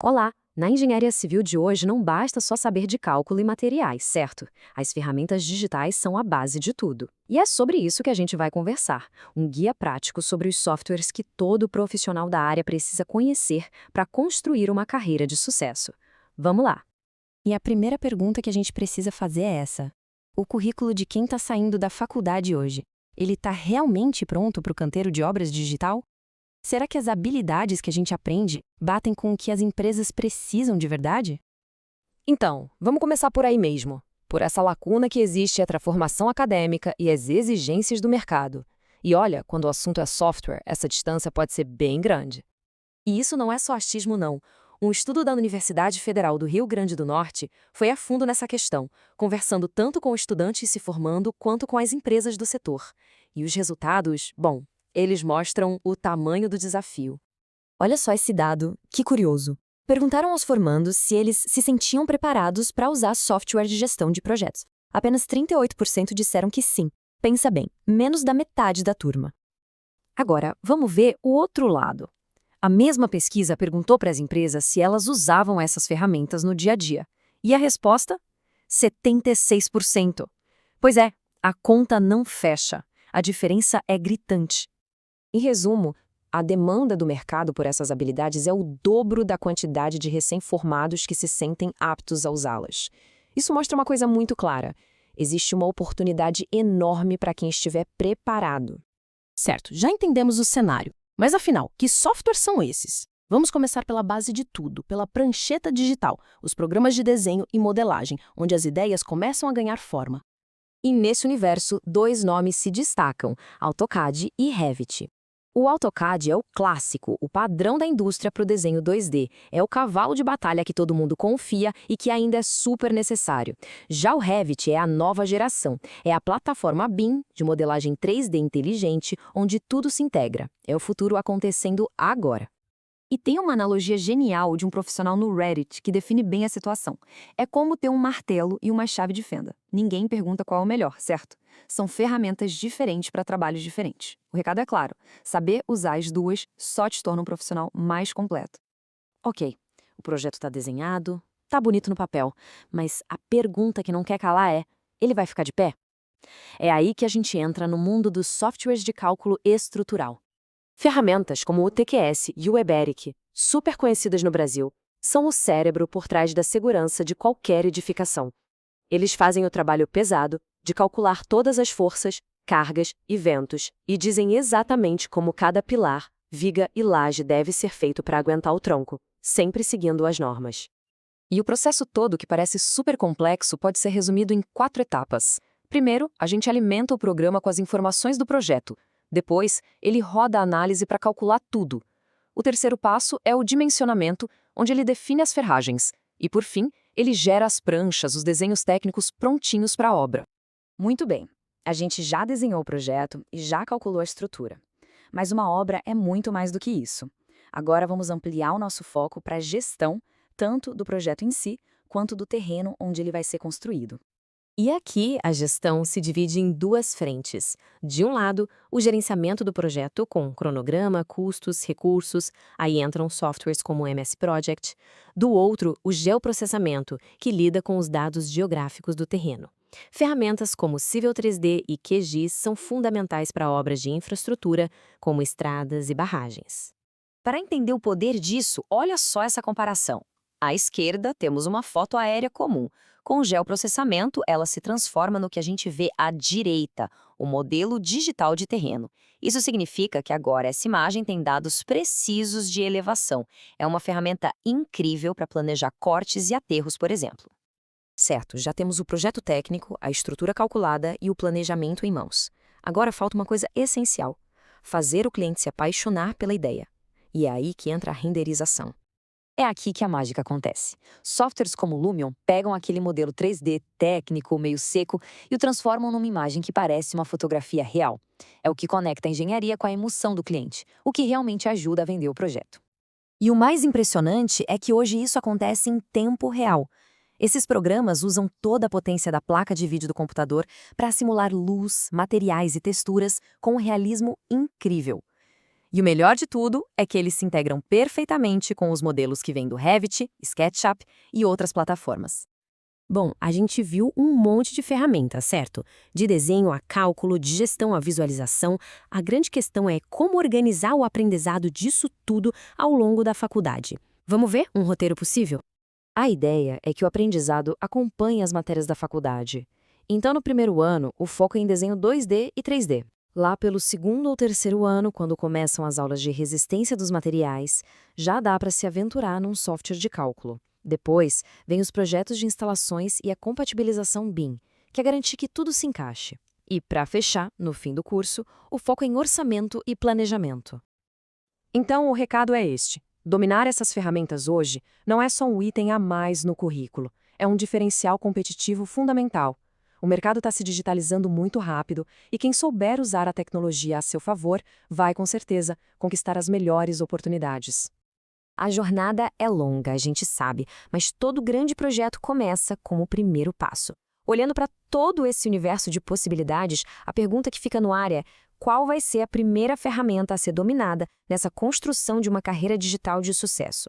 Olá! Na engenharia civil de hoje não basta só saber de cálculo e materiais, certo? As ferramentas digitais são a base de tudo. E é sobre isso que a gente vai conversar. Um guia prático sobre os softwares que todo profissional da área precisa conhecer para construir uma carreira de sucesso. Vamos lá! E a primeira pergunta que a gente precisa fazer é essa: o currículo de quem está saindo da faculdade hoje, ele está realmente pronto para o canteiro de obras digital? Será que as habilidades que a gente aprende batem com o que as empresas precisam de verdade? Então, vamos começar por aí mesmo. Por essa lacuna que existe entre a formação acadêmica e as exigências do mercado. E olha, quando o assunto é software, essa distância pode ser bem grande. E isso não é só achismo, não. Um estudo da Universidade Federal do Rio Grande do Norte foi a fundo nessa questão, conversando tanto com estudantes se formando quanto com as empresas do setor. E os resultados, bom, eles mostram o tamanho do desafio. Olha só esse dado, que curioso. Perguntaram aos formandos se eles se sentiam preparados para usar software de gestão de projetos. Apenas 38% disseram que sim. Pensa bem, menos da metade da turma. Agora, vamos ver o outro lado. A mesma pesquisa perguntou para as empresas se elas usavam essas ferramentas no dia a dia. E a resposta? 76%. Pois é, a conta não fecha. A diferença é gritante. Em resumo, a demanda do mercado por essas habilidades é o dobro da quantidade de recém-formados que se sentem aptos a usá-las. Isso mostra uma coisa muito clara. Existe uma oportunidade enorme para quem estiver preparado. Certo, já entendemos o cenário. Mas afinal, que softwares são esses? Vamos começar pela base de tudo, pela prancheta digital, os programas de desenho e modelagem, onde as ideias começam a ganhar forma. E nesse universo, dois nomes se destacam, AutoCAD e Revit. O AutoCAD é o clássico, o padrão da indústria para o desenho 2D. É o cavalo de batalha que todo mundo confia e que ainda é super necessário. Já o Revit é a nova geração. É a plataforma BIM, de modelagem 3D inteligente, onde tudo se integra. É o futuro acontecendo agora. E tem uma analogia genial de um profissional no Reddit que define bem a situação. É como ter um martelo e uma chave de fenda. Ninguém pergunta qual é o melhor, certo? São ferramentas diferentes para trabalhos diferentes. O recado é claro: saber usar as duas só te torna um profissional mais completo. Ok, o projeto está desenhado, tá bonito no papel, mas a pergunta que não quer calar é: ele vai ficar de pé? É aí que a gente entra no mundo dos softwares de cálculo estrutural. Ferramentas como o TQS e o Eberic, super conhecidas no Brasil, são o cérebro por trás da segurança de qualquer edificação. Eles fazem o trabalho pesado de calcular todas as forças, cargas e ventos e dizem exatamente como cada pilar, viga e laje deve ser feito para aguentar o tronco, sempre seguindo as normas. E o processo todo, que parece super complexo, pode ser resumido em 4 etapas. Primeiro, a gente alimenta o programa com as informações do projeto. Depois, ele roda a análise para calcular tudo. O terceiro passo é o dimensionamento, onde ele define as ferragens. E, por fim, ele gera as pranchas, os desenhos técnicos prontinhos para a obra. Muito bem, a gente já desenhou o projeto e já calculou a estrutura. Mas uma obra é muito mais do que isso. Agora vamos ampliar o nosso foco para a gestão, tanto do projeto em si, quanto do terreno onde ele vai ser construído. E aqui, a gestão se divide em 2 frentes. De um lado, o gerenciamento do projeto com cronograma, custos, recursos, aí entram softwares como o MS Project. Do outro, o geoprocessamento, que lida com os dados geográficos do terreno. Ferramentas como Civil 3D e QGIS são fundamentais para obras de infraestrutura, como estradas e barragens. Para entender o poder disso, olha só essa comparação. À esquerda, temos uma foto aérea comum. Com o geoprocessamento, ela se transforma no que a gente vê à direita, o modelo digital de terreno. Isso significa que agora essa imagem tem dados precisos de elevação. É uma ferramenta incrível para planejar cortes e aterros, por exemplo. Certo, já temos o projeto técnico, a estrutura calculada e o planejamento em mãos. Agora falta uma coisa essencial: fazer o cliente se apaixonar pela ideia. E é aí que entra a renderização. É aqui que a mágica acontece. Softwares como o Lumion pegam aquele modelo 3D técnico, meio seco, e o transformam numa imagem que parece uma fotografia real. É o que conecta a engenharia com a emoção do cliente, o que realmente ajuda a vender o projeto. E o mais impressionante é que hoje isso acontece em tempo real. Esses programas usam toda a potência da placa de vídeo do computador para simular luz, materiais e texturas com um realismo incrível. E o melhor de tudo é que eles se integram perfeitamente com os modelos que vêm do Revit, SketchUp e outras plataformas. Bom, a gente viu um monte de ferramentas, certo? De desenho a cálculo, de gestão a visualização. A grande questão é como organizar o aprendizado disso tudo ao longo da faculdade. Vamos ver um roteiro possível? A ideia é que o aprendizado acompanhe as matérias da faculdade. Então, no primeiro ano, o foco é em desenho 2D e 3D. Lá pelo segundo ou terceiro ano, quando começam as aulas de resistência dos materiais, já dá para se aventurar num software de cálculo. Depois, vem os projetos de instalações e a compatibilização BIM, que é garantir que tudo se encaixe. E, para fechar, no fim do curso, o foco é em orçamento e planejamento. Então, o recado é este. Dominar essas ferramentas hoje não é só um item a mais no currículo, é um diferencial competitivo fundamental. O mercado está se digitalizando muito rápido e quem souber usar a tecnologia a seu favor vai, com certeza, conquistar as melhores oportunidades. A jornada é longa, a gente sabe, mas todo grande projeto começa com o primeiro passo. Olhando para todo esse universo de possibilidades, a pergunta que fica no ar é: qual vai ser a primeira ferramenta a ser dominada nessa construção de uma carreira digital de sucesso?